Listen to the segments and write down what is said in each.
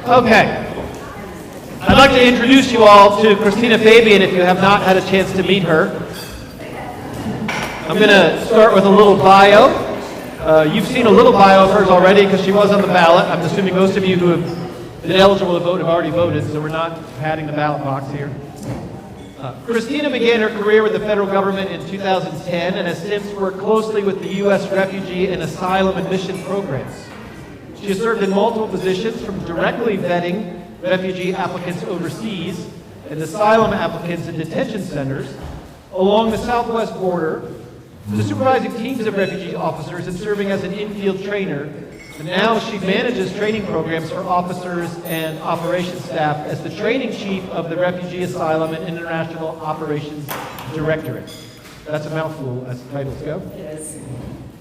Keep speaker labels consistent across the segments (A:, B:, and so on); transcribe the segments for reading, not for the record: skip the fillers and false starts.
A: Okay. I'd like to introduce you all to Christina Fabian if you have not had a chance to meet her. I'm going to start with a little bio. You've seen a little bio of hers already because she was on the ballot. I'm assuming most of you who have been eligible to vote have already voted, so we're not padding the ballot box here. Christina began her career with the federal government in 2010 and has since worked closely with the U.S. refugee and asylum admission programs. She has served in multiple positions, from directly vetting refugee applicants overseas and asylum applicants in detention centers along the southwest border, to supervising teams of refugee officers and serving as an in-field trainer. And now she manages training programs for officers and operations staff as the training chief of the Refugee Asylum and International Operations Directorate. That's a mouthful as titles go.
B: Yes.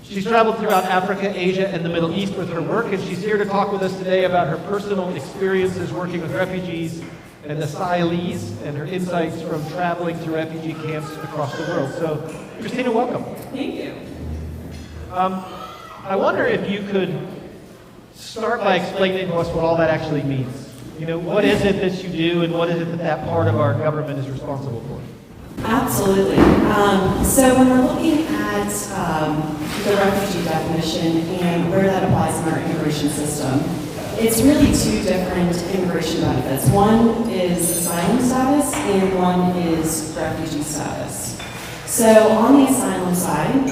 A: She's traveled throughout Africa, Asia, and the Middle East with her work, and she's here to talk with us today about her personal experiences working with refugees and asylees and her insights from traveling to refugee camps across the world. So, Christina, welcome.
B: Thank you.
A: I wonder if you could start by explaining to us what all that actually means. You know, what is it that you do, and what is it that that part of our government is responsible for?
B: Absolutely. So when we're looking at the refugee definition and where that applies in our immigration system, it's really two different immigration benefits. One is asylum status and one is refugee status. So on the asylum side,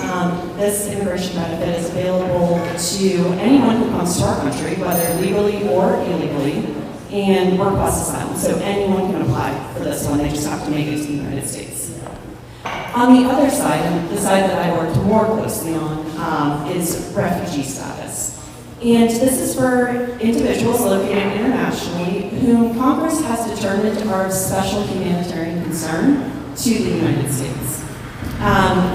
B: this immigration benefit is available to anyone who comes to our country, whether legally or illegally, and request asylum. So anyone can apply for this one, they just have to make it to the United States. On the other side, and the side that I worked more closely on, is refugee status. And this is for individuals located internationally whom Congress has determined are of special humanitarian concern to the United States.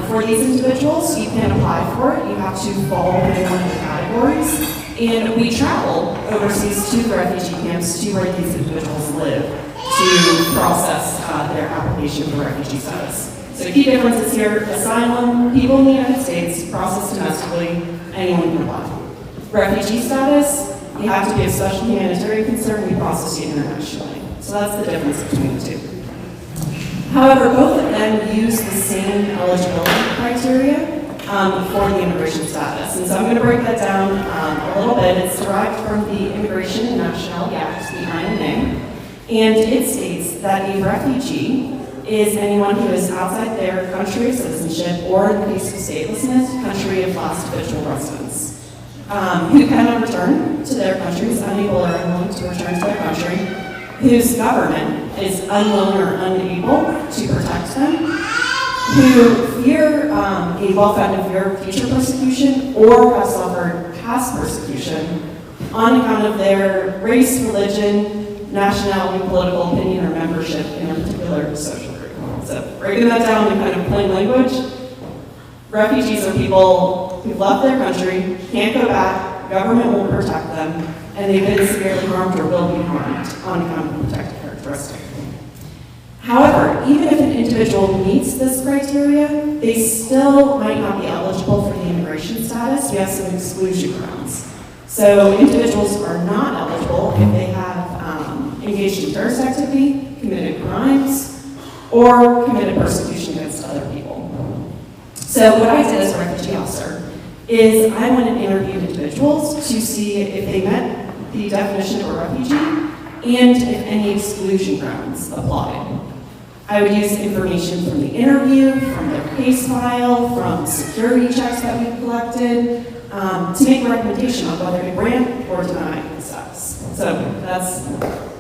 B: For these individuals, you can apply for it. You have to fall within one of the categories. And we travel overseas to the refugee camps to where these individuals live to process their application for refugee status. So key differences here: asylum, people in the United States, processed domestically, anyone can apply. Refugee status, you have to be of special humanitarian concern, we process you internationally. So that's the difference between the two. However, both of them use the same eligibility criteria for the immigration status. And so I'm going to break that down a little bit. It's derived from the Immigration and Nationality Act, the INA, and it states that a refugee is anyone who is outside their country of citizenship, or in the case of statelessness, country of last habitual residence, who cannot return to their countries, unable or unwilling to return to their country, whose government is unwilling or unable to protect them, who fear a well-founded fear of future persecution or have suffered past persecution on account of their race, religion, nationality, political opinion, or membership in a particular social group. So breaking that down in kind of plain language, refugees are people who've left their country, can't go back, government won't protect them, and they've been severely harmed or will be harmed on account of protected characteristic. However, even if an individual meets this criteria, they still might not be eligible for the immigration status. We have some exclusion grounds. So individuals are not eligible if they have engaged in terrorist activity, committed crimes, or committed persecution against other people. So what I did as a refugee officer is I went and interviewed individuals to see if they met the definition of a refugee and if any exclusion grounds applied. I would use information from the interview, from their case file, from security checks that we collected, to make a recommendation on whether to grant or deny the status. So that's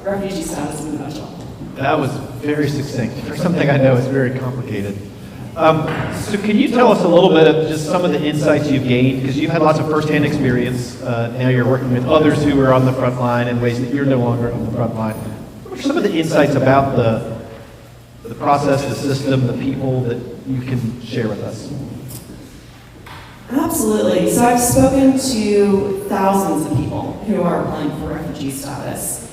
B: refugee status in a nutshell.
A: That was very succinct for something I know is very complicated. So can you tell us a little bit of just some of the insights you've gained? Because you've had lots of firsthand experience. Now you're working with others who are on the front line in ways that you're no longer on the front line. What are some of the insights about the process, the system, the people that you can share with us?
B: Absolutely. So I've spoken to thousands of people who are applying for refugee status.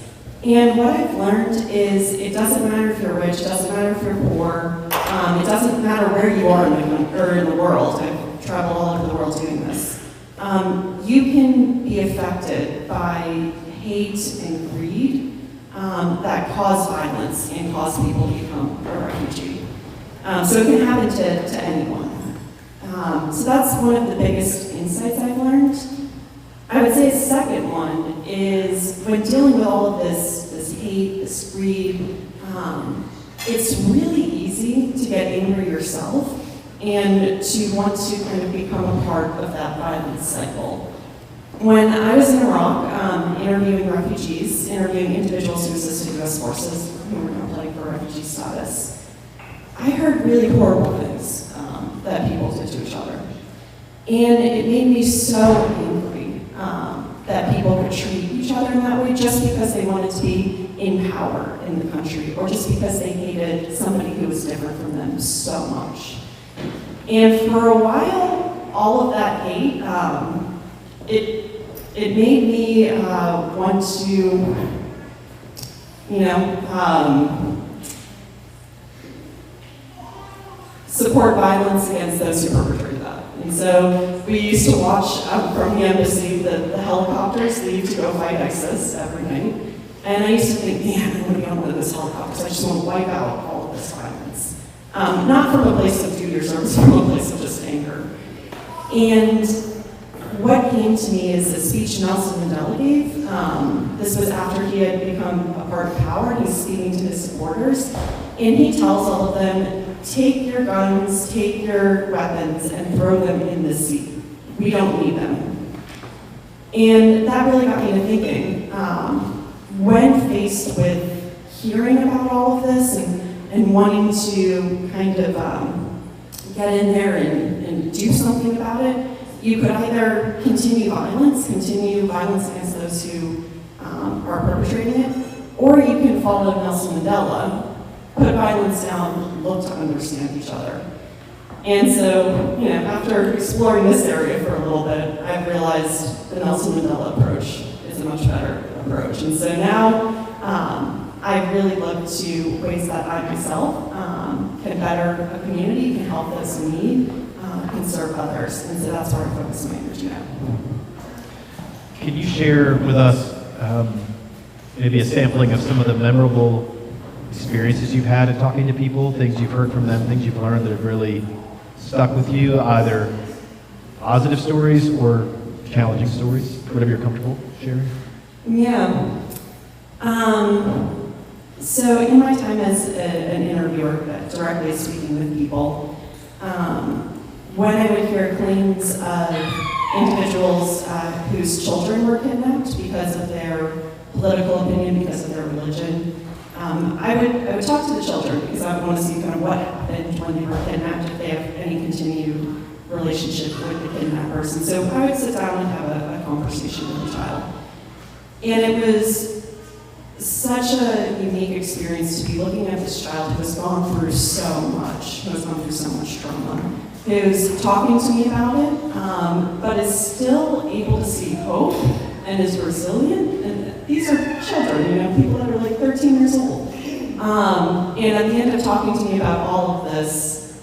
B: And what I've learned is it doesn't matter if you're rich, it doesn't matter if you're poor, it doesn't matter where you are in the world. I've traveled all over the world doing this. You can be affected by hate and greed that cause violence and cause people to become a refugee. So it can happen to anyone. So that's one of the biggest insights I've learned. I would say a second one is when dealing with all of this hate, this greed, it's really easy to get angry yourself and to want to kind of become a part of that violence cycle. When I was in Iraq, interviewing refugees, interviewing individuals who assisted U.S. forces who were now applying for refugee status, I heard really horrible things that people did to each other. And it made me so angry that people could treat each other in that way just because they wanted to be in power in the country, or just because they hated somebody who was different from them so much. And for a while, all of that hate, it made me want to, support violence against those who perpetrate that. And so we used to watch from the embassy the helicopters leave to go fight ISIS every night. And I used to think, man, I want to get on one of those helicopters. I just want to wipe out all of this violence. Not from a place of duty or service, from a place of just anger. And what came to me is a speech Nelson Mandela gave. This was after he had become a part of power, and he's speaking to his supporters. And he tells all of them, take your guns, take your weapons, and throw them in the sea. We don't need them. And that really got me to thinking, when faced with hearing about all of this and wanting to kind of get in there and do something about it, you could either continue violence against those who are perpetrating it, or you can follow Nelson Mandela, put violence down, look to understand each other. And so, after exploring this area for a little bit, I've realized the Nelson Mandela approach is a much better approach. And so now, I really look to ways that I myself can better a community, can help those in need, can serve others. And so that's where I focus my energy now.
A: Can you share with us maybe a sampling of some of the memorable experiences you've had in talking to people, things you've heard from them, things you've learned that have really stuck with you, either positive stories or challenging stories, whatever you're comfortable sharing?
B: Yeah. So in my time as an interviewer, directly speaking with people, when I would hear claims of individuals whose children were kidnapped because of their political opinion, because of their religion, I would talk to the children because I would want to see kind of what happened when they were kidnapped, if they have any continued relationship with the kidnappers. And so I would sit down and have a conversation with the child. And it was such a unique experience to be looking at this child who has gone through so much, who has gone through so much trauma, who's talking to me about it, but is still able to see hope and is resilient. And these are children, people that are like 13 years old. And at the end of talking to me about all of this,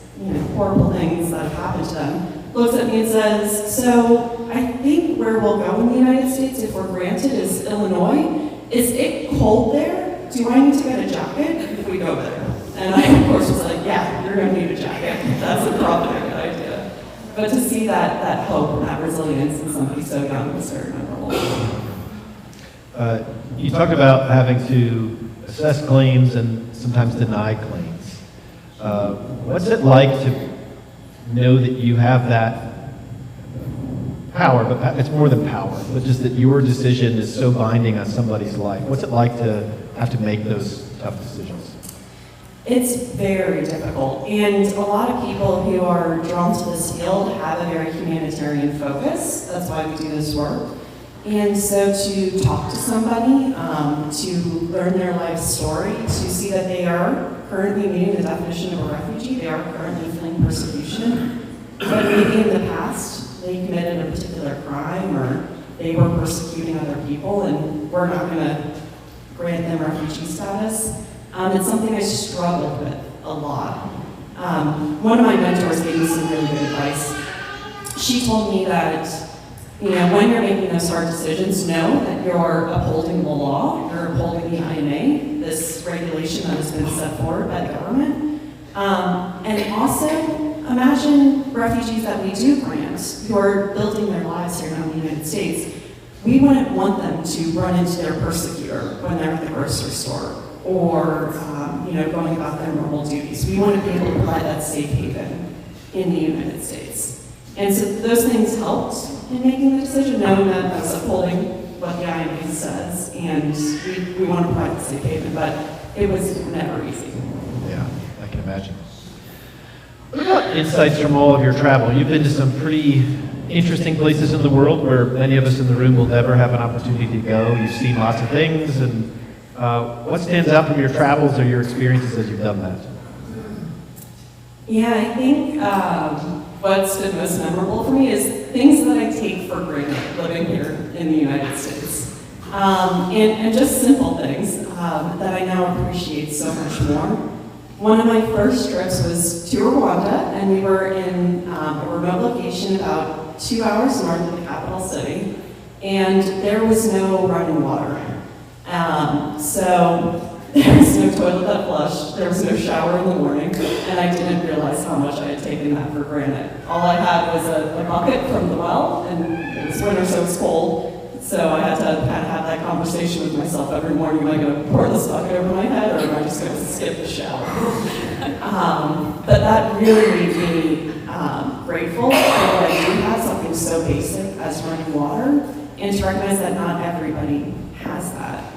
B: horrible things that have happened to them, looks at me and says, so I think where we'll go in the United States, if we're granted, is Illinois. Is it cold there? Do I need to get a jacket if we go there? And I, of course, was like, yeah, you're going to need a jacket. That's probably a good idea. But to see that hope and that resilience in somebody so young was very memorable.
A: You talked about having to assess claims and sometimes deny claims. What's it like to know that you have that power, but it's more than power, but just that your decision is so binding on somebody's life? What's it like to have to make those tough decisions?
B: It's very difficult, and a lot of people who are drawn to this field have a very humanitarian focus. That's why we do this work. And so to talk to somebody, to learn their life story, to see that they are currently meeting the definition of a refugee, they are currently feeling persecution, but maybe in the past they committed a particular crime or they were persecuting other people and we're not going to grant them refugee status. It's something I struggled with a lot. One of my mentors gave me some really good advice. She told me that when you're making those hard decisions, know that you're upholding the law, you're upholding the INA, this regulation that has been set forward by the government. And also, imagine refugees that we do grant who are building their lives here in the United States. We wouldn't want them to run into their persecutor when they're at the grocery store or going about their normal duties. We want to be able to provide that safe haven in the United States. And so those things helped in making the decision, knowing that I was upholding what the INA says, and we want to provide the safe haven, but it was never easy.
A: Yeah, I can imagine. What about insights from all of your travel? You've been to some pretty interesting places in the world where many of us in the room will never have an opportunity to go. You've seen lots of things, and what stands out from your travels or your experiences as you've done that?
B: Yeah, I think what's been most memorable for me is things that I take for granted living here in the United States. And just simple things that I now appreciate so much more. One of my first trips was to Rwanda, and we were in a remote location about 2 hours north of the capital city, and there was no running water. So there was no toilet that flushed, there was no shower in the morning, and I didn't realize how much I had taken that for granted. All I had was a bucket from the well, and it was winter, so it was cold. So I had to kind of have that conversation with myself every morning. Am I going to pour this bucket over my head, or am I just going to skip the shower? But that really made me grateful that I do have something so basic as running water, and to recognize that not everybody has that.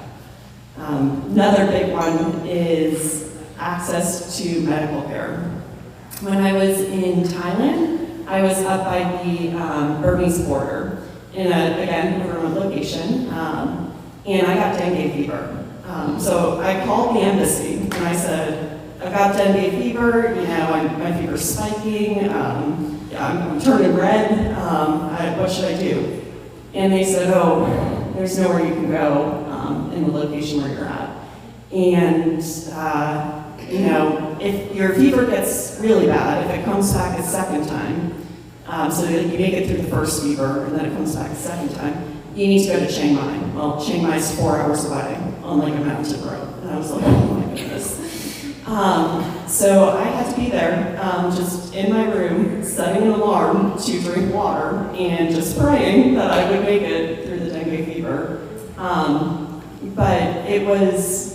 B: Another big one is access to medical care. When I was in Thailand, I was up by the Burmese border in a remote location, and I got dengue fever. So I called the embassy and I said, I've got dengue fever, my fever's spiking, I'm turning red, what should I do? And they said, oh, there's nowhere you can go in the location where you're at. And, if your fever gets really bad, if it comes back a second time, so that you make it through the first fever and then it comes back a second time, you need to go to Chiang Mai. Well, Chiang Mai is 4 hours away on like a mountain road. And I was like, oh my goodness. So I had to be there, just in my room, setting an alarm to drink water and just praying that I would make it through the dengue fever. But it was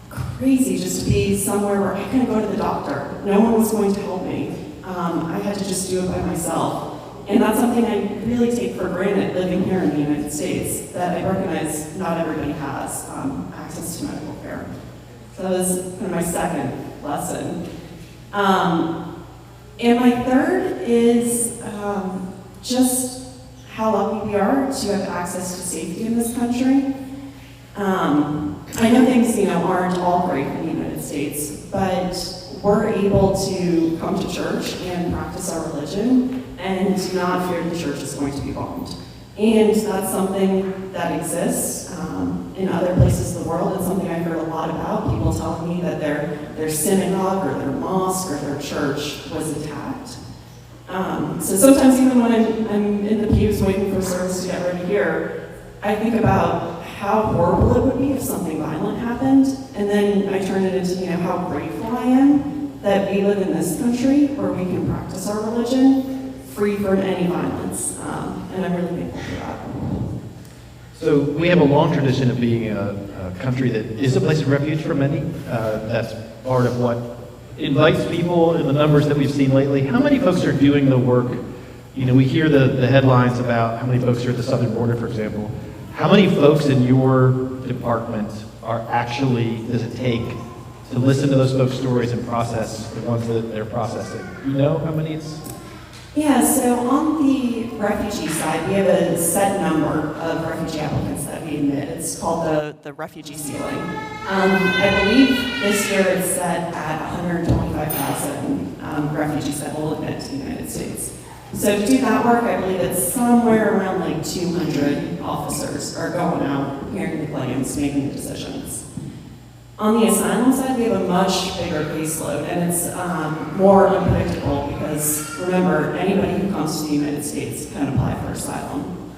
B: crazy just to be somewhere where I couldn't go to the doctor. No one was going to help me. I had to just do it by myself. And that's something I really take for granted living here in the United States, that I recognize not everybody has access to medical care. So that was kind of my second lesson. And my third is just how lucky we are to have access to safety in this country. I know things, aren't all great in the United States, but we're able to come to church and practice our religion and not fear the church is going to be bombed. And that's something that exists in other places of the world. It's something I heard a lot about, people telling me that their synagogue or their mosque or their church was attacked. So sometimes even when I'm in the pews waiting for service to get ready here, I think about how horrible it would be if something violent happened, and then I turn it into how grateful I am that we live in this country where we can practice our religion free from any violence, and I'm really thankful for that.
A: So we have a long tradition of being a country that is a place of refuge for many. That's part of what invites people in the numbers that we've seen lately. How many folks are doing the work? We hear the headlines about how many folks are at the southern border, for example. How many folks in your department does it take to listen to those folks' stories and process the ones that they're processing? You know how many it's?
B: Yeah, so on the refugee side, we have a set number of refugee applicants that we admit. It's called the refugee ceiling. I believe this year it's set at 125,000 refugees that will admit to the United States. So to do that work, I believe it's somewhere around like 200 officers are going out, hearing the claims, making the decisions. On the asylum side, we have a much bigger caseload, and it's more unpredictable because, remember, anybody who comes to the United States can apply for asylum.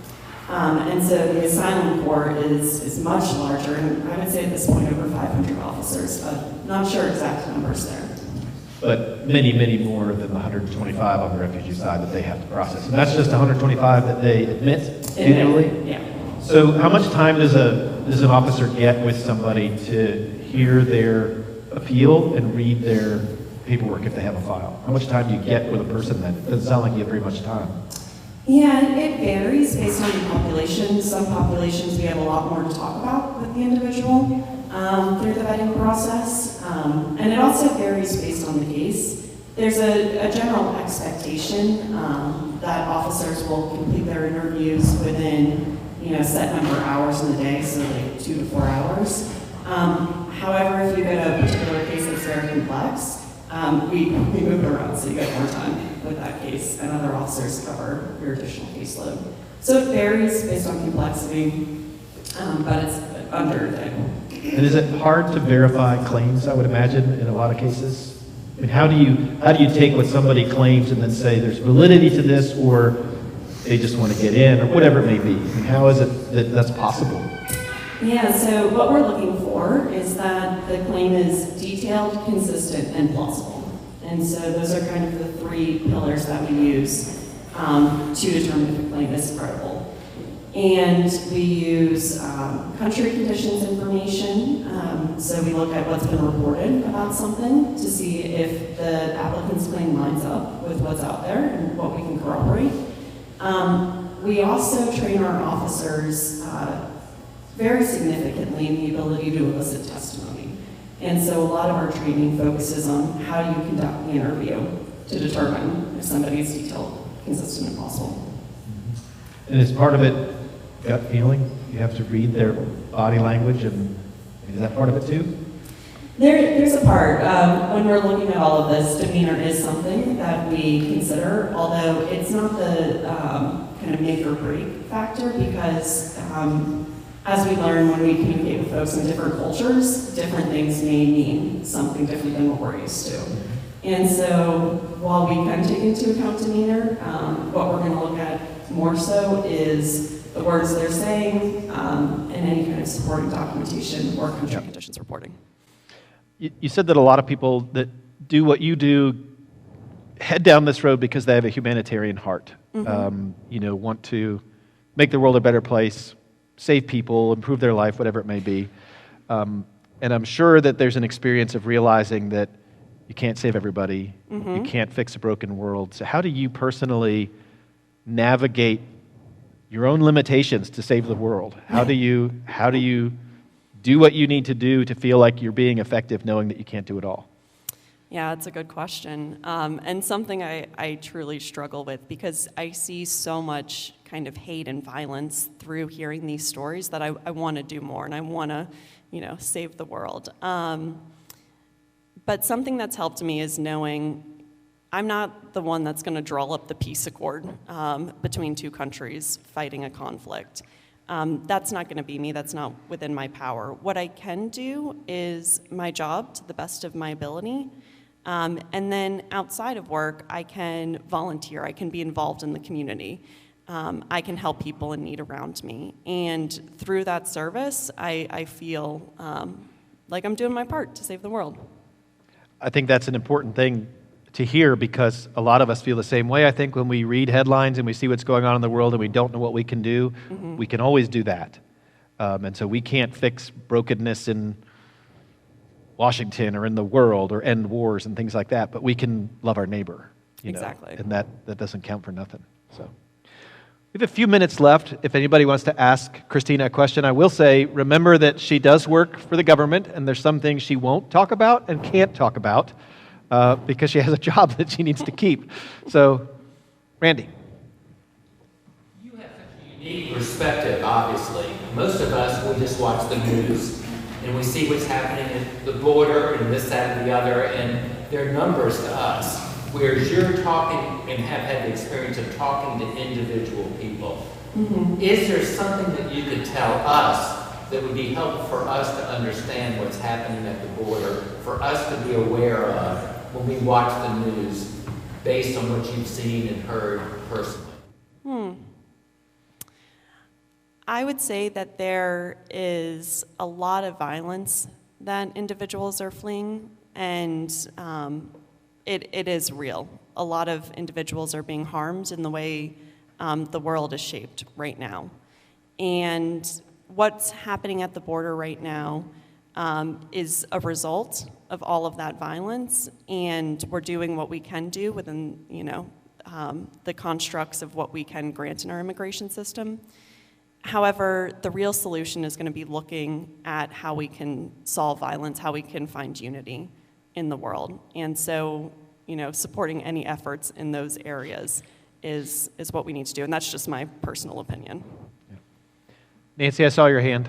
B: And so the asylum court is much larger, and I would say at this point over 500 officers, but not sure exact numbers there.
A: But many, many more than the 125 on the refugee side that they have to process. And that's just 125 that they admit annually?
B: Yeah.
A: So how much time does an officer get with somebody to hear their appeal and read their paperwork if they have a file? How much time do you get with a person then? It doesn't sound like you have very much time.
B: Yeah, it varies based on the population. Some populations we have a lot more to talk about with the individual through the vetting process. And it also varies based on the case. There's a general expectation that officers will complete their interviews within a set number of hours in the day, so like 2 to 4 hours. However, if you get a particular case that's very complex, we move it around so you get more time with that case, and other officers cover your additional caseload. So it varies based on complexity, but it's under a day.
A: And is it hard to verify claims, I would imagine, in a lot of cases? I mean, how do you take what somebody claims and then say there's validity to this, or they just want to get in, or whatever it may be? I mean, how is it that that's possible?
B: Yeah, so what we're looking for is that the claim is detailed, consistent, and plausible. And so those are kind of the 3 pillars that we use to determine if a claim is credible. And we use country conditions information. So we look at what's been reported about something to see if the applicant's claim lines up with what's out there and what we can corroborate. We also train our officers very significantly in the ability to elicit testimony. And so a lot of our training focuses on how do you conduct the interview to determine if somebody is detailed, consistent, and plausible.
A: And is part of it gut feeling? You have to read their body language, and is that part of it too?
B: There's a part. When we're looking at all of this, demeanor is something that we consider, although it's not the kind of make or break factor, because as we learn when we communicate with folks in different cultures, different things may mean something different than what we're used to. And so while we can take into account demeanor, what we're going to look at more so is the words they're saying and any kind of supporting documentation or country conditions reporting.
A: You said that a lot of people that do what you do head down this road because they have a humanitarian heart. Mm-hmm. Want to make the world a better place, save people, improve their life, whatever it may be. And I'm sure that there's an experience of realizing that you can't save everybody, you can't fix a broken world. So how do you personally navigate your own limitations to save the world? How do you do what you need to do to feel like you're being effective knowing that you can't do it all?
C: Yeah, it's a good question, and something I truly struggle with, because I see so much kind of hate and violence through hearing these stories that I want to do more, and I want to, save the world. But something that's helped me is knowing I'm not the one that's going to draw up the peace accord between 2 countries fighting a conflict. That's not going to be me. That's not within my power. What I can do is my job to the best of my ability. And then outside of work, I can volunteer. I can be involved in the community. I can help people in need around me. And through that service, I feel like I'm doing my part to save the world.
A: I think that's an important thing to hear, because a lot of us feel the same way. I think when we read headlines and we see what's going on in the world and we don't know what we can do, we can always do that. And so we can't fix brokenness in Washington or in the world or end wars and things like that, but we can love our neighbor.
C: Exactly.
A: And that doesn't count for nothing. So we have a few minutes left. If anybody wants to ask Christina a question, I will say, remember that she does work for the government, and there's some things she won't talk about and can't talk about because she has a job that she needs to keep. So, Randy.
D: You have such a unique perspective, obviously. Most of us, we just watch the news and we see what's happening at the border and this, that, and the other, and they're numbers to us. Whereas you're talking and have had the experience of talking to individual people. Is there something that you could tell us that would be helpful for us to understand what's happening at the border, for us to be aware of when we watch the news based on what you've seen and heard personally?
C: I would say that there is a lot of violence that individuals are fleeing, and it is real. A lot of individuals are being harmed in the way the world is shaped right now. And what's happening at the border right now is a result of all of that violence, and we're doing what we can do within, the constructs of what we can grant in our immigration system. However, the real solution is going to be looking at how we can solve violence, how we can find unity in the world. And so, supporting any efforts in those areas is what we need to do, and that's just my personal opinion.
A: Yeah. Nancy, I saw your hand.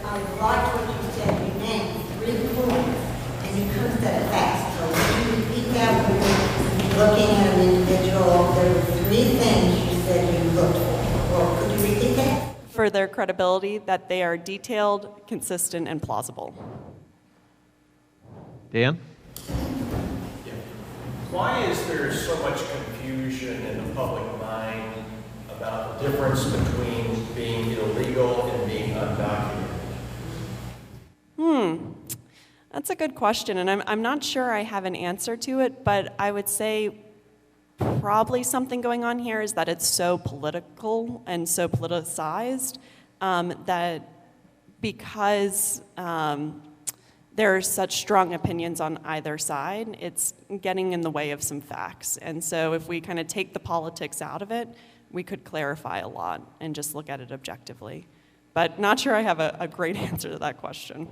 E: I liked what you said. You named 3 points, and you could that fast. So when you repeat that, when you're looking at an individual, there were 3 things you said you looked for. Well, could you repeat that?
C: For their credibility, that they are detailed, consistent, and plausible.
A: Dan?
F: Why is there so much confusion in the public mind about the difference between being illegal and being undocumented?
C: That's a good question, and I'm not sure I have an answer to it, but I would say probably something going on here is that it's so political and so politicized that because there are such strong opinions on either side, it's getting in the way of some facts. And so if we kind of take the politics out of it, we could clarify a lot and just look at it objectively. But not sure I have a great answer to that question.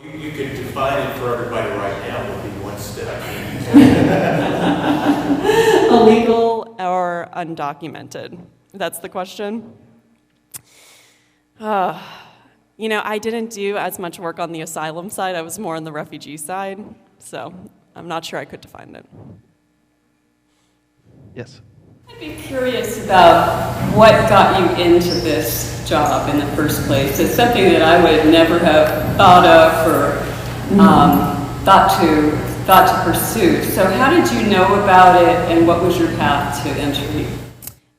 F: You could define it for everybody right now, would be one step.
C: Illegal or undocumented? That's the question. I didn't do as much work on the asylum side. I was more on the refugee side, so I'm not sure I could define it.
A: Yes.
G: I'd be curious about what got you into this job in the first place. It's something that I would never have thought of or thought to pursue. So how did you know about it, and what was your path to entry?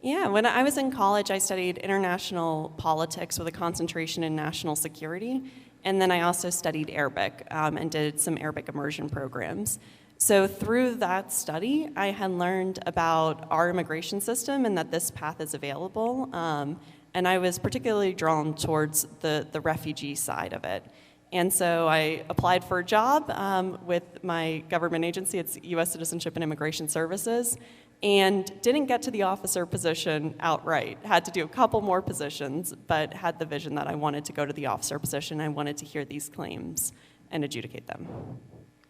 C: Yeah, when I was in college, I studied international politics with a concentration in national security, and then I also studied Arabic and did some Arabic immersion programs. So through that study, I had learned about our immigration system and that this path is available, and I was particularly drawn towards the refugee side of it. And so I applied for a job with my government agency. It's U.S. Citizenship and Immigration Services, and didn't get to the officer position outright. Had to do a couple more positions, but had the vision that I wanted to go to the officer position. I wanted to hear these claims and adjudicate them.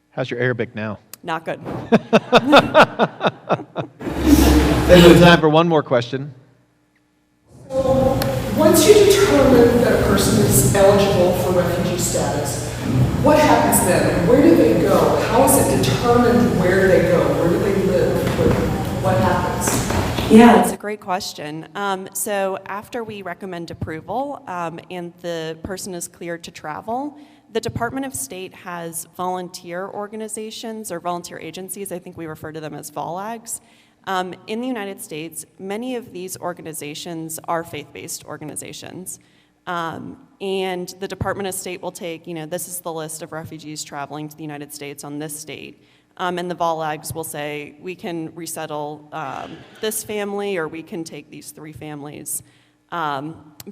A: How's your Arabic now?
C: Not good.
A: There's time for one more question.
H: So, once you determine that a person is eligible for refugee status, what happens then? Where do they go? How is it determined where they go? Where do they live? What happens?
C: Yeah, that's a great question. So after we recommend approval and the person is cleared to travel, the Department of State has volunteer organizations or volunteer agencies. I think we refer to them as VOLAGs. In the United States, many of these organizations are faith-based organizations. And the Department of State will take, this is the list of refugees traveling to the United States on this date. And the VOLAGs will say, we can resettle this family, or we can take these 3 families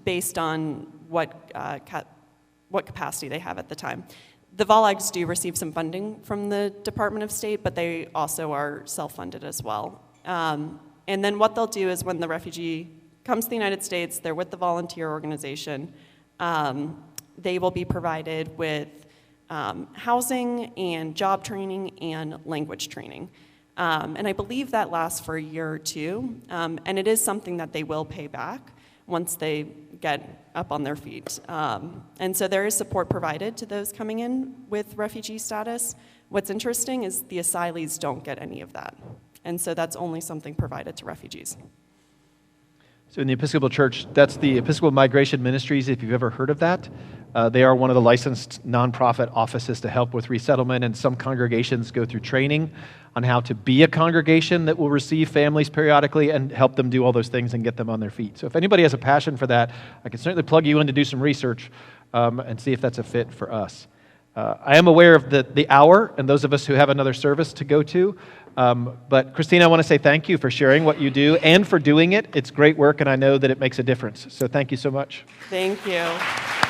C: based on what capacity they have at the time. The VOLAGs do receive some funding from the Department of State, but they also are self-funded as well. And then what they'll do is when the refugee comes to the United States, they're with the volunteer organization, they will be provided with housing and job training and language training. And I believe that lasts for a year or 2, and it is something that they will pay back once they get up on their feet. And so there is support provided to those coming in with refugee status. What's interesting is the asylees don't get any of that. And so that's only something provided to refugees.
A: So in the Episcopal Church, that's the Episcopal Migration Ministries, if you've ever heard of that. They are one of the licensed nonprofit offices to help with resettlement, and some congregations go through training on how to be a congregation that will receive families periodically and help them do all those things and get them on their feet. So if anybody has a passion for that, I can certainly plug you in to do some research and see if that's a fit for us. I am aware of the hour and those of us who have another service to go to. But Christina, I want to say thank you for sharing what you do and for doing it. It's great work, and I know that it makes a difference. So thank you so much.
C: Thank you.